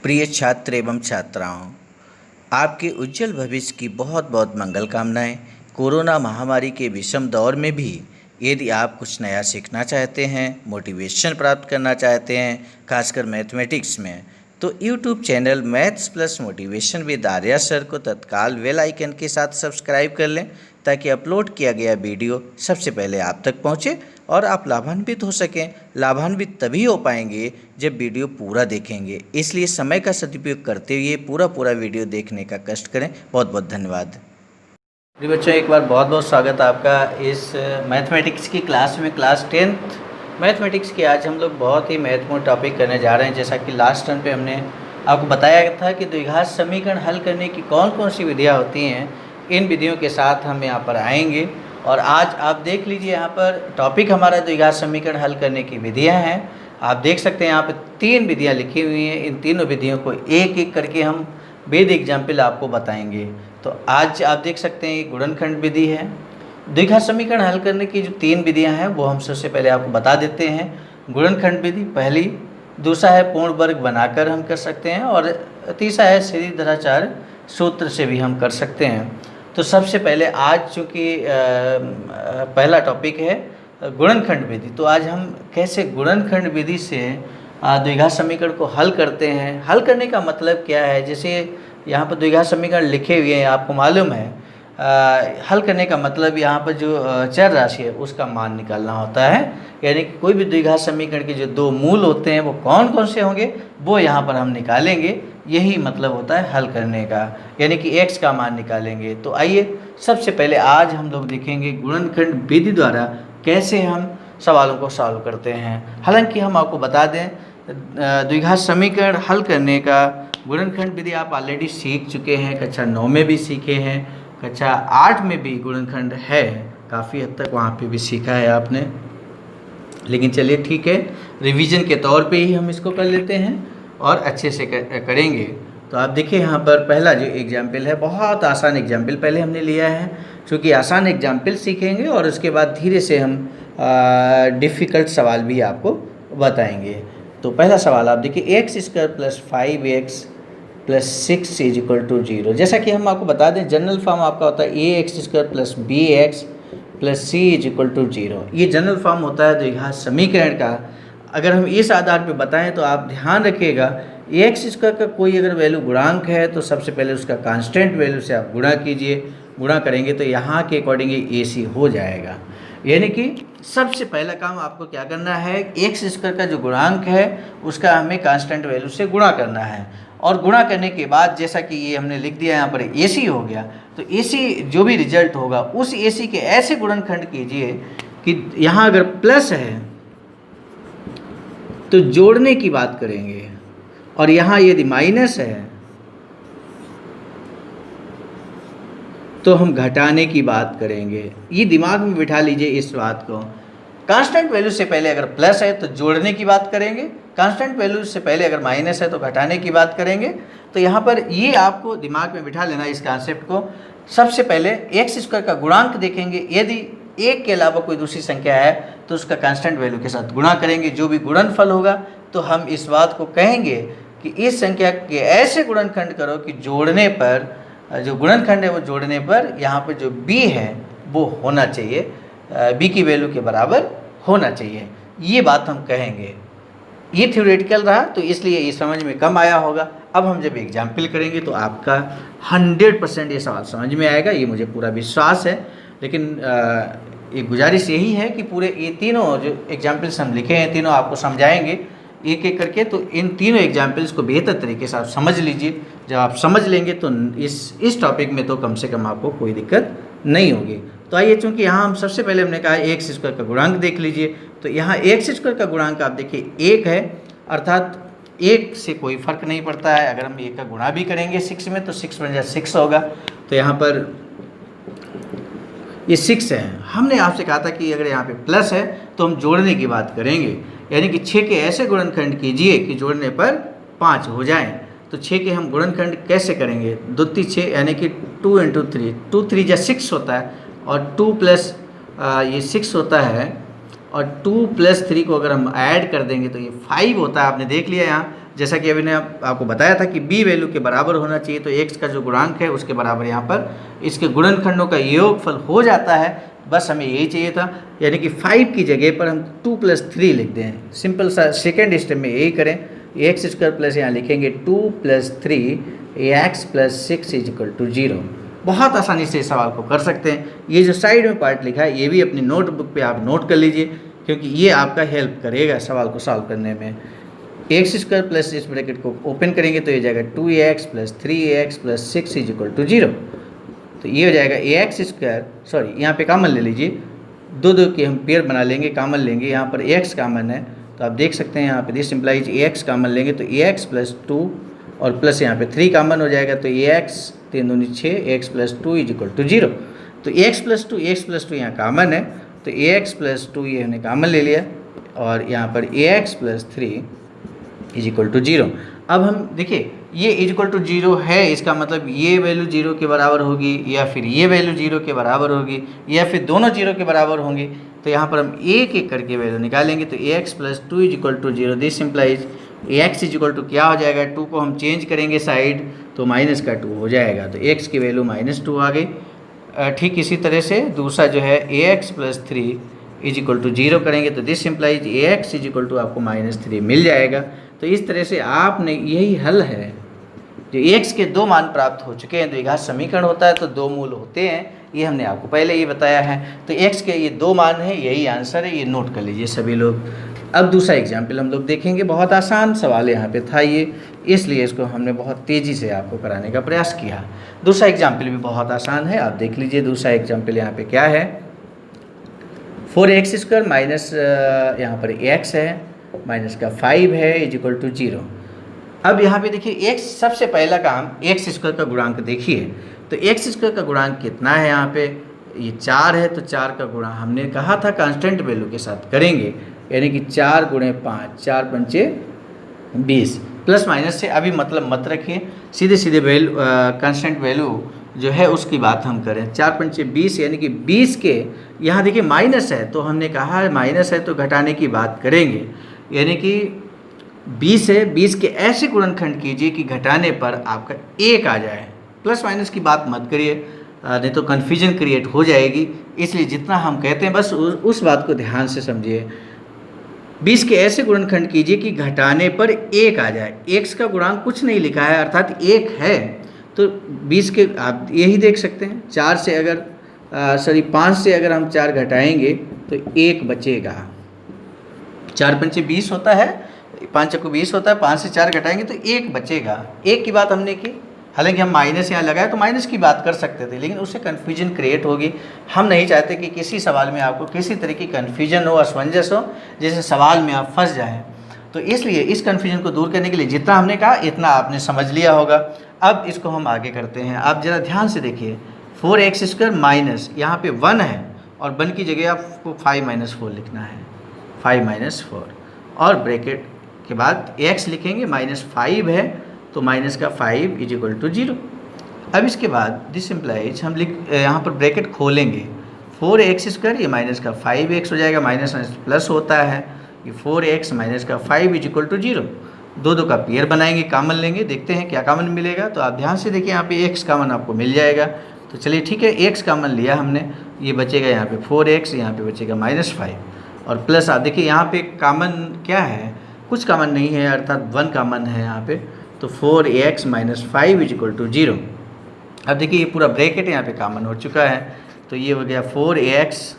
प्रिय छात्र एवं छात्राओं, आपके उज्जवल भविष्य की बहुत बहुत मंगल कामनाएं। कोरोना महामारी के विषम दौर में भी यदि आप कुछ नया सीखना चाहते हैं, मोटिवेशन प्राप्त करना चाहते हैं, खासकर मैथमेटिक्स में, तो YouTube channel maths plus motivation with Arya sir को तत्काल बेल आइकन के साथ सब्सक्राइब कर लें, ताकि अपलोड किया गया वीडियो सबसे पहले आप तक पहुंचे और आप लाभान्वित हो सकें। लाभान्वित तभी हो पाएंगे जब वीडियो पूरा देखेंगे, इसलिए समय का सदुपयोग करते हुए पूरा वीडियो देखने का कष्ट करें। बहुत बहुत धन्यवाद। प्रिय बच्चों, एक बार बहुत बहुत स्वागत आपका इस मैथमेटिक्स की क्लास में, क्लास 10th मैथमेटिक्स की। आज हम लोग बहुत ही महत्वपूर्ण टॉपिक करने जा रहे हैं। जैसा कि लास्ट टर्म पे हमने आपको बताया था कि द्विघात समीकरण हल करने की कौन कौन सी विधियाँ होती हैं, इन विधियों के साथ हम यहाँ पर आएंगे। और आज आप देख लीजिए, यहाँ पर टॉपिक हमारा द्विघात समीकरण हल करने की विधियाँ हैं। आप देख सकते हैं यहाँ पर 3 विधियाँ लिखी हुई हैं। इन तीनों विधियों को एक एक करके हम विद एग्जाम्पल आपको बताएंगे। तो आज आप देख सकते हैं ये गुणनखंड विधि है। द्विघात समीकरण हल करने की जो 3 विधियाँ हैं वो हम सबसे पहले आपको बता देते हैं। गुणनखंड विधि पहली, दूसरा है पूर्ण वर्ग बनाकर हम कर सकते हैं, और तीसरा है सीरीधराचार्य सूत्र से भी हम कर सकते हैं। तो सबसे पहले आज चूँकि पहला टॉपिक है गुणनखंड विधि, तो आज हम कैसे गुणनखंड विधि से द्विघात समीकरण को हल करते हैं। हल करने का मतलब क्या है, जैसे यहाँ पर द्विघात समीकरण लिखे हुए हैं, आपको मालूम है हल करने का मतलब यहाँ पर जो चर राशि है उसका मान निकालना होता है। यानी कि कोई भी द्विघात समीकरण के जो 2 मूल होते हैं वो कौन कौन से होंगे वो यहाँ पर हम निकालेंगे। यही मतलब होता है हल करने का, यानी कि x का मान निकालेंगे। तो आइए सबसे पहले आज हम लोग देखेंगे गुणनखंड विधि द्वारा कैसे हम सवालों को सॉल्व करते हैं। हालांकि हम आपको बता दें, द्विघात समीकरण हल करने का गुणनखंड विधि आप ऑलरेडी सीख चुके हैं। कक्षा 9 में भी सीखे हैं, कक्षा 8 में भी गुणनखंड है, काफ़ी हद तक वहाँ पे भी सीखा है आपने। लेकिन चलिए ठीक है, रिवीजन के तौर पे ही हम इसको कर लेते हैं और अच्छे से करेंगे। तो आप देखिए यहाँ पर पहला जो एग्जाम्पल है, बहुत आसान एग्जाम्पल पहले हमने लिया है, क्योंकि आसान एग्जाम्पल सीखेंगे और उसके बाद धीरे से हम डिफ़िकल्ट सवाल भी आपको बताएंगे। तो पहला सवाल आप देखिए, x² + 5x + 6 = 0। जैसा कि हम आपको बता दें, जनरल फॉर्म आपका होता है ax² + bx + c = 0। ये जनरल फॉर्म होता है द्विघात समीकरण का। अगर हम इस आधार पे बताएं तो आप ध्यान रखिएगा, x² का कोई अगर वैल्यू गुणांक है तो सबसे पहले उसका कांस्टेंट वैल्यू से आप गुणा कीजिए। गुणा करेंगे तो यहाँ के अकॉर्डिंग ac हो जाएगा। यानी कि सबसे पहला काम आपको क्या करना है, x² का जो गुणांक है उसका हमें कांस्टेंट वैल्यू से गुणा करना है। और गुणा करने के बाद जैसा कि ये हमने लिख दिया यहाँ पर ac हो गया, तो ac जो भी रिजल्ट होगा उस ac के ऐसे गुणनखंड कीजिए कि यहाँ अगर प्लस है तो जोड़ने की बात करेंगे, और यहाँ यदि माइनस है तो हम घटाने की बात करेंगे। ये दिमाग में बिठा लीजिए इस बात को। कांस्टेंट वैल्यू से पहले अगर प्लस है तो जोड़ने की बात करेंगे, कांस्टेंट वैल्यू से पहले अगर माइनस है तो घटाने की बात करेंगे। तो यहाँ पर ये आपको दिमाग में बिठा लेना इस कॉन्सेप्ट को। सबसे पहले x² का गुणांक देखेंगे, यदि 1 के अलावा कोई दूसरी संख्या है तो उसका कांस्टेंट वैल्यू के साथ गुणा करेंगे। जो भी गुणनफल होगा तो हम इस बात को कहेंगे कि इस संख्या के ऐसे गुणनखंड करो कि जोड़ने पर, जो गुणनखंड है वो जोड़ने पर यहाँ पर जो b है वो होना चाहिए, b की वैल्यू के बराबर होना चाहिए। ये बात हम कहेंगे। ये थ्योरेटिकल रहा तो इसलिए ये समझ में कम आया होगा। अब हम जब एग्जाम्पल करेंगे तो आपका 100% ये सवाल समझ में आएगा, ये मुझे पूरा विश्वास है। लेकिन एक गुजारिश यही है कि पूरे ये तीनों जो एग्जाम्पल्स हम लिखे हैं तीनों आपको समझाएंगे एक एक करके। तो इन तीनों एग्जाम्पल्स को बेहतर तरीके से आप समझ लीजिए। जब आप समझ लेंगे तो इस टॉपिक में तो कम से कम आपको कोई दिक्कत नहीं होगी। तो आइए, चूँकि यहाँ हम सबसे पहले हमने कहा x² का गुणांक देख लीजिए। तो यहाँ x² का गुणांक आप देखिए 1 है, अर्थात 1 से कोई फ़र्क नहीं पड़ता है। अगर हम 1 का गुणा भी करेंगे 6 में तो 6 बन जाए 6 होगा। तो यहाँ पर ये 6 है। हमने आपसे कहा था कि अगर यहाँ पे प्लस है तो हम जोड़ने की बात करेंगे, यानी कि 6 के ऐसे गुणनखंड कीजिए कि जोड़ने पर 5 हो जाएं। तो 6 के हम गुणनखंड कैसे करेंगे, 2 × 6 यानी कि 2 × 3, 2 × 3 = 6 होता है, और 2 प्लस ये 6 होता है, और 2 + 3 को अगर हम ऐड कर देंगे तो ये 5 होता है। आपने देख लिया यहाँ जैसा कि अभी ने आपको बताया था कि b वैल्यू के बराबर होना चाहिए, तो x का जो गुणांक है उसके बराबर यहाँ पर इसके गुणनखंडों का योगफल हो जाता है। बस हमें यही चाहिए था, यानी कि 5 की जगह पर हम 2 + 3 लिख दें। सिंपल सा सेकेंड स्टेप में यही करें। x² प्लस यहाँ लिखेंगे 2 + 3 x + 6 = 0। बहुत आसानी से इस सवाल को कर सकते हैं। ये जो साइड में पार्ट लिखा है ये भी अपनी नोटबुक पे आप नोट कर लीजिए, क्योंकि ये आपका हेल्प करेगा सवाल को सॉल्व करने में। x² प्लस इस ब्रैकेट को ओपन करेंगे तो ये जाएगा 2x + 3x + 6 = 0। तो ये हो जाएगा ax², सॉरी यहाँ पे कॉमन ले लीजिए, दो की हम पेयर बना लेंगे, कॉमन लेंगे। यहाँ पर x कॉमन है तो आप देख सकते हैं यहाँ पे दिस इम्प्लाइज ax कॉमन लेंगे तो ax + 2 और प्लस यहाँ पे 3 कॉमन हो जाएगा तो ax 3 दूनी 6 x + 2 = 0। तो x + 2 यहाँ कॉमन है तो ax + 2 ये हमने कॉमन ले लिया और यहाँ पर ax + 3 = 0। अब हम देखिए ये =0 है, इसका मतलब ये वैल्यू 0 के बराबर होगी या फिर ये वैल्यू 0 के बराबर होगी या फिर दोनों 0 के बराबर होंगे। तो यहाँ पर हम एक एक करके वैल्यू निकालेंगे तो ax + 2 = 0। दिस इम्प्लाइज ax = क्या हो जाएगा, 2 को हम चेंज करेंगे साइड तो -2 हो जाएगा, तो x की वैल्यू -2 आ गई। ठीक इसी तरह से दूसरा जो है ax + 3 = 0 करेंगे तो दिस इम्प्लाइज ax = आपको -3 मिल जाएगा। तो इस तरह से आपने, यही हल है। जो x के 2 मान प्राप्त हो चुके हैं, द्विघात समीकरण होता है तो 2 मूल होते हैं, ये हमने आपको पहले ही बताया है। तो x के ये 2 मान हैं, यही आंसर है, ये नोट कर लीजिए सभी लोग। अब दूसरा एग्जाम्पल हम लोग देखेंगे, बहुत आसान सवाल यहाँ पे था ये, इसलिए इसको हमने बहुत तेज़ी से आपको कराने का प्रयास किया। दूसरा एग्जाम्पल भी बहुत आसान है, आप देख लीजिए। दूसरा एग्जाम्पल यहाँ पे क्या है, 4x² माइनस यहाँ पर x है माइनस का 5 है = 0। अब यहाँ पे देखिए x, सबसे पहला काम x² का गुणांक देखिए। तो x² का गुणांक कितना है, यहाँ पे ये 4 है तो 4 का गुणा हमने कहा था कांस्टेंट वैल्यू के साथ करेंगे, यानी कि 4 × 5 4 × 5 20। प्लस माइनस से अभी मतलब मत रखिए, सीधे सीधे वैल्यू कांस्टेंट वैल्यू जो है उसकी बात हम करें। 4 × 5 20, यानी कि 20 के यहाँ देखिए माइनस है तो हमने कहा है माइनस है तो घटाने की बात करेंगे, यानी कि 20 है, 20 के ऐसे गुणनखंड कीजिए कि घटाने पर आपका 1 आ जाए। प्लस माइनस की बात मत करिए, नहीं तो कन्फ्यूजन क्रिएट हो जाएगी। इसलिए जितना हम कहते हैं बस उस बात को ध्यान से समझिए। 20 के ऐसे गुणनखंड कीजिए कि घटाने पर 1 आ जाए। x का गुणांक कुछ नहीं लिखा है, अर्थात 1 है, तो 20 के आप यही देख सकते हैं। 4 से अगर 5 से अगर हम 4 घटाएंगे तो 1 बचेगा। 4 × 5 20 होता है, 5 × 20 होता है, 5 से 4 घटाएंगे तो 1 बचेगा। 1 की बात हमने की, हालांकि हम माइनस यहाँ लगाए तो माइनस की बात कर सकते थे, लेकिन उससे कन्फ्यूजन क्रिएट होगी। हम नहीं चाहते कि किसी सवाल में आपको किसी तरह की कन्फ्यूजन हो, असमंजस हो, जैसे सवाल में आप फंस जाएं। तो इसलिए इस कन्फ्यूजन को दूर करने के लिए जितना हमने कहा इतना आपने समझ लिया होगा। अब इसको हम आगे करते हैं। आप ज़रा ध्यान से देखिए, 4x² माइनस यहाँ पे 1 है और 1 की जगह आपको 5 - 4 लिखना है, 5 - 4 और ब्रैकेट के बाद x लिखेंगे, -5 है तो माइनस का 5 = 0। अब इसके बाद दिस इम्प्लाइज हम यहाँ पर ब्रैकेट खोलेंगे, 4x², ये माइनस का 5x हो जाएगा, माइनस प्लस होता है, ये 4x माइनस का 5 = 0। 2 का पेयर बनाएंगे, कॉमन लेंगे, देखते हैं क्या कॉमन मिलेगा। तो आप ध्यान से देखिए, यहाँ पे x कॉमन आपको मिल जाएगा। तो चलिए ठीक है, x कॉमन लिया हमने, ये बचेगा यहाँ पे 4x, यहाँ पे बचेगा -5 और प्लस आप देखिए यहाँ पे कॉमन क्या है, कुछ कॉमन नहीं है, अर्थात 1 कॉमन है यहाँ पे। तो 4x - 5 = 0। अब देखिए ये पूरा ब्रैकेट यहाँ पे कॉमन हो चुका है, तो ये हो गया 4x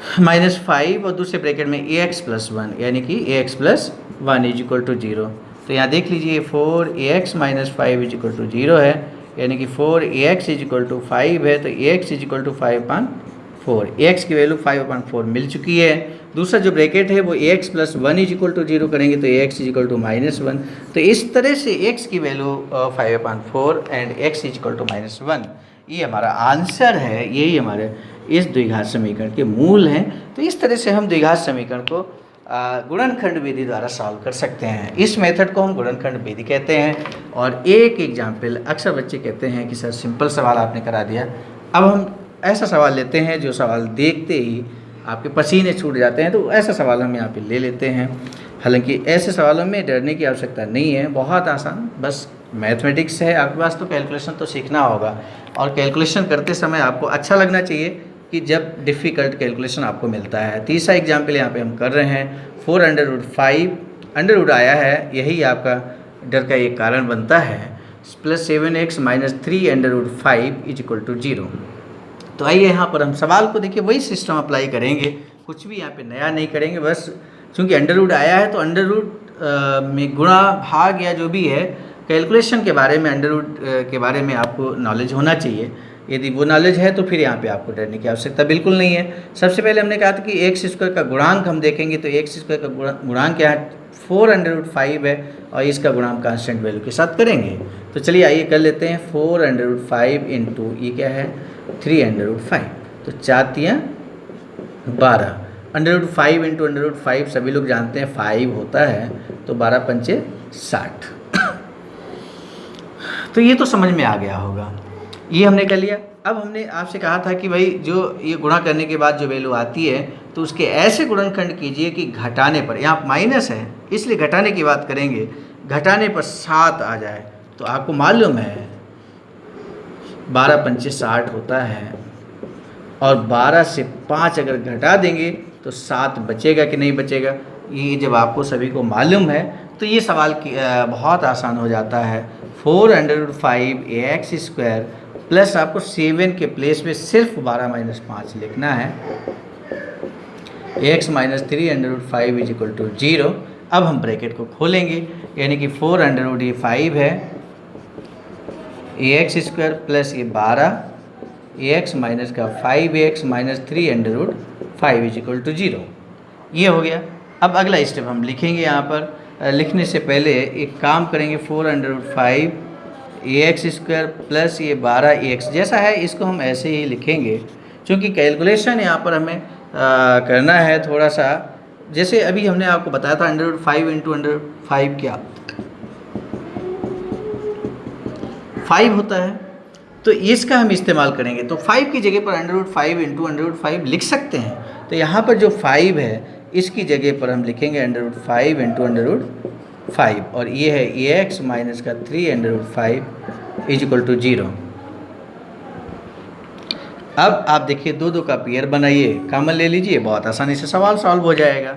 - 5 और दूसरे ब्रैकेट में ax + 1, यानी कि ax + 1 = 0। तो यहाँ देख लीजिए 4x - 5 = 0 है, यानी कि 4x = 5 है तो ax = 5/4। x की वैल्यू 5/4 मिल चुकी है। दूसरा जो ब्रैकेट है वो ax + 1 = 0 करेंगे तो ax = -1। तो इस तरह से x की वैल्यू 5/4 एंड x = -1, ये हमारा आंसर है। यही हमारे इस द्विघात समीकरण के मूल हैं। तो इस तरह से हम द्विघात समीकरण को गुणनखंड विधि द्वारा सॉल्व कर सकते हैं। इस मेथड को हम गुणनखंड विधि कहते हैं। और एक एग्जाम्पल, अक्सर बच्चे कहते हैं कि सर सिंपल सवाल आपने करा दिया। अब हम ऐसा सवाल लेते हैं जो सवाल देखते ही आपके पसीने छूट जाते हैं, तो ऐसा सवाल हम यहाँ पे ले लेते हैं। हालांकि ऐसे सवालों में डरने की आवश्यकता नहीं है, बहुत आसान, बस मैथमेटिक्स है आपके पास तो कैलकुलेशन तो सीखना होगा, और कैलकुलेशन करते समय आपको अच्छा लगना चाहिए कि जब डिफ़िकल्ट कैलकुलेशन आपको मिलता है। तीसरा एग्जाम्पल यहाँ पे हम कर रहे हैं, 4√5 अंडर रूट आया है, यही आपका डर का एक कारण बनता है, plus 7x minus 3 √5 is equal to 0। तो आइए यहाँ पर हम सवाल को देखिए, वही सिस्टम अप्लाई करेंगे, कुछ भी यहाँ पे नया नहीं करेंगे, बस चूँकि अंडर रूट आया है तो अंडर रूट में गुणा भाग या जो भी है कैलकुलेशन के बारे में, अंडर रूट के बारे में आपको नॉलेज होना चाहिए। यदि वो नॉलेज है तो फिर यहाँ पे आपको डरने की आवश्यकता बिल्कुल नहीं है। सबसे पहले हमने कहा था कि एक्स स्क्वायर का गुणांक हम देखेंगे, तो एक्स स्क्वायर का गुणांक क्या है, 4√5 है, और इसका गुणांक कांस्टेंट वैल्यू के साथ करेंगे। तो चलिए आइए कर लेते हैं, 4√5 इंटू ये क्या है 3√5, तो 4×3 12, √5 इंटू √5 सभी लोग जानते हैं 5 होता है, तो 12×5 60। तो ये तो समझ में आ गया होगा, ये हमने कर लिया। अब हमने आपसे कहा था कि भाई जो ये गुणा करने के बाद जो वैल्यू आती है तो उसके ऐसे गुणनखंड कीजिए कि घटाने पर, यहाँ माइनस है इसलिए घटाने की बात करेंगे, घटाने पर 7 आ जाए। तो आपको मालूम है 12×5 60 होता है, और 12 से 5 अगर घटा देंगे तो 7 बचेगा कि नहीं बचेगा। ये जब आपको सभी को मालूम है तो ये सवाल बहुत आसान हो जाता है। 4√5 ax² प्लस आपको 7 के प्लेस में सिर्फ 12 - 5 लिखना है, x - 3√5 इज इक्वल टू 0। अब हम ब्रैकेट को खोलेंगे, यानी कि 4√5 है ax² प्लस ये 12 ax माइनस का 5ax minus 3√5 is equal to 0। ये हो गया। अब अगला स्टेप हम लिखेंगे, यहाँ पर लिखने से पहले एक काम करेंगे, 4√5 ax² प्लस ये 12ax जैसा है इसको हम ऐसे ही लिखेंगे, क्योंकि कैलकुलेशन यहाँ पर हमें करना है थोड़ा सा। जैसे अभी हमने आपको बताया था √5 इंटू √5 क्या 5 होता है, तो इसका हम इस्तेमाल करेंगे। तो 5 की जगह पर √5 इंटू √5 लिख सकते हैं। तो यहाँ पर जो 5 है इसकी जगह पर हम लिखेंगे √5 इंटू √5, और ये है ax माइनस का 3√5 इज इक्वल टू 0। अब आप देखिए 2 का पेयर बनाइए, कॉमन ले लीजिए, बहुत आसानी से सवाल सॉल्व हो जाएगा।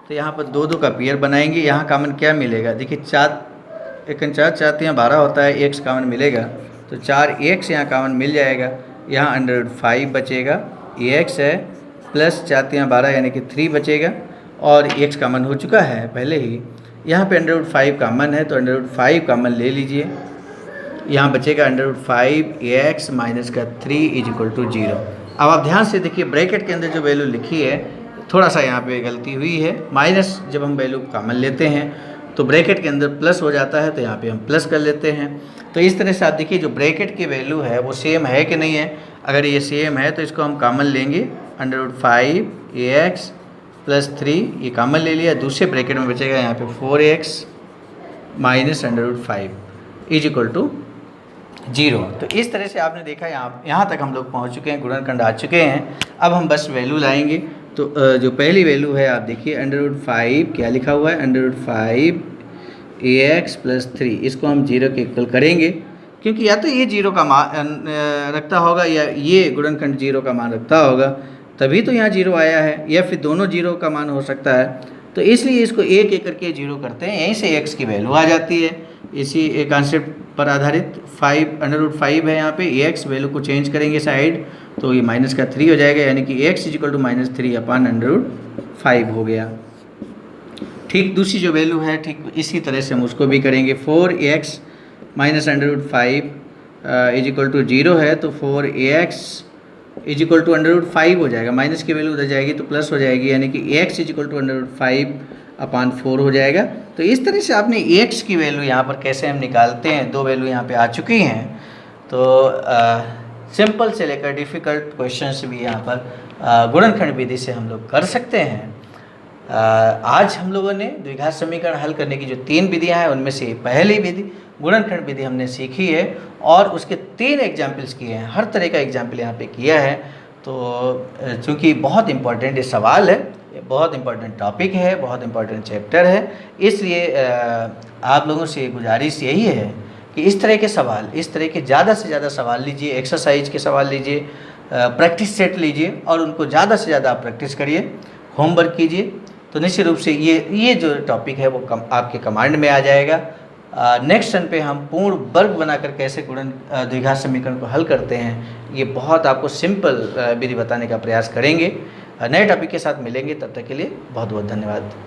तो यहाँ पर 2 का पेयर बनाएंगे, यहाँ कॉमन क्या मिलेगा, देखिए 4×4 4×3 12 होता है, x कॉमन मिलेगा तो 4x यहाँ कॉमन मिल जाएगा, यहाँ √5 बचेगा, ax है प्लस 4×3 12 यानी कि 3 बचेगा, और x कॉमन हो चुका है पहले ही। यहाँ पे √5 कॉमन है तो √5 कॉमन ले लीजिए, यहाँ बचेगा √5 ax माइनस का 3 इज इक्वल टू 0। अब आप ध्यान से देखिए ब्रैकेट के अंदर जो वैल्यू लिखी है थोड़ा सा यहाँ पे गलती हुई है, माइनस जब हम वैल्यू कॉमन लेते हैं तो ब्रैकेट के अंदर प्लस हो जाता है, तो यहाँ पे हम प्लस कर लेते हैं। तो इस तरह से आप देखिए जो ब्रैकेट की वैल्यू है वो सेम है कि नहीं है। अगर ये सेम है तो इसको हम कॉमन लेंगे, √5 ax प्लस 3 ये कॉमन ले लिया, दूसरे ब्रैकेट में बचेगा यहाँ पे 4x minus √5 is equal to 0। तो इस तरह से आपने देखा यहाँ तक हम लोग पहुँच चुके हैं, गुणनखंड आ चुके हैं। अब हम बस वैल्यू लाएंगे। तो जो पहली वैल्यू है आप देखिए √5 क्या लिखा हुआ है, √5 ax प्लस 3, इसको हम 0 के इक्वल करेंगे, क्योंकि या तो ये 0 का मान रखता होगा या ये गुणनखंड 0 का मान रखता होगा, तभी तो यहाँ 0 आया है, या फिर दोनों 0 का मान हो सकता है। तो इसलिए इसको एक एक करके 0 करते हैं, यहीं से x की वैल्यू आ जाती है। इसी कॉन्सेप्ट पर आधारित √5 है, यहाँ पे x वैल्यू को चेंज करेंगे साइड, तो ये माइनस का 3 हो जाएगा, यानी कि x इज इक्वल टू -3/√5 हो गया। ठीक दूसरी जो वैल्यू है ठीक इसी तरह से हम उसको भी करेंगे, 4x minus √5 is equal to 0 है, तो 4ax इज इक्वल टू √5 हो जाएगा, माइनस की वैल्यू उधर जाएगी तो प्लस हो जाएगी, यानी कि x इज इक्वल टू √5/4 हो जाएगा। तो इस तरह से आपने x की वैल्यू यहाँ पर कैसे हम निकालते हैं, 2 वैल्यू यहाँ पे आ चुकी हैं। तो सिंपल से लेकर डिफ़िकल्ट क्वेश्चंस भी यहाँ पर गुणनखंड विधि से हम लोग कर सकते हैं। आज हम लोगों ने द्विघात समीकरण हल करने की जो 3 विधियाँ हैं उनमें से पहली विधि गुणनखंड विधि हमने सीखी है, और उसके 3 एग्जाम्पल्स किए हैं, हर तरह का एग्जाम्पल यहाँ पे किया है। तो चूँकि बहुत इम्पोर्टेंट ये सवाल है ये बहुत इम्पोर्टेंट टॉपिक है, बहुत इम्पोर्टेंट चैप्टर है। इसलिए आप लोगों से गुजारिश यही है कि इस तरह के सवाल, इस तरह के ज़्यादा से ज़्यादा सवाल लीजिए, एक्सरसाइज के सवाल लीजिए, प्रैक्टिस सेट लीजिए और उनको ज़्यादा से ज़्यादा आप प्रैक्टिस करिए, होमवर्क कीजिए। तो निश्चित रूप से ये जो टॉपिक है वो आपके कमांड में आ जाएगा। नेक्स्ट टर्न पे हम पूर्ण वर्ग बनाकर कैसे गुणन द्विघात समीकरण को हल करते हैं, ये बहुत आपको सिंपल विधि बताने का प्रयास करेंगे। नए टॉपिक के साथ मिलेंगे, तब तक के लिए बहुत बहुत धन्यवाद।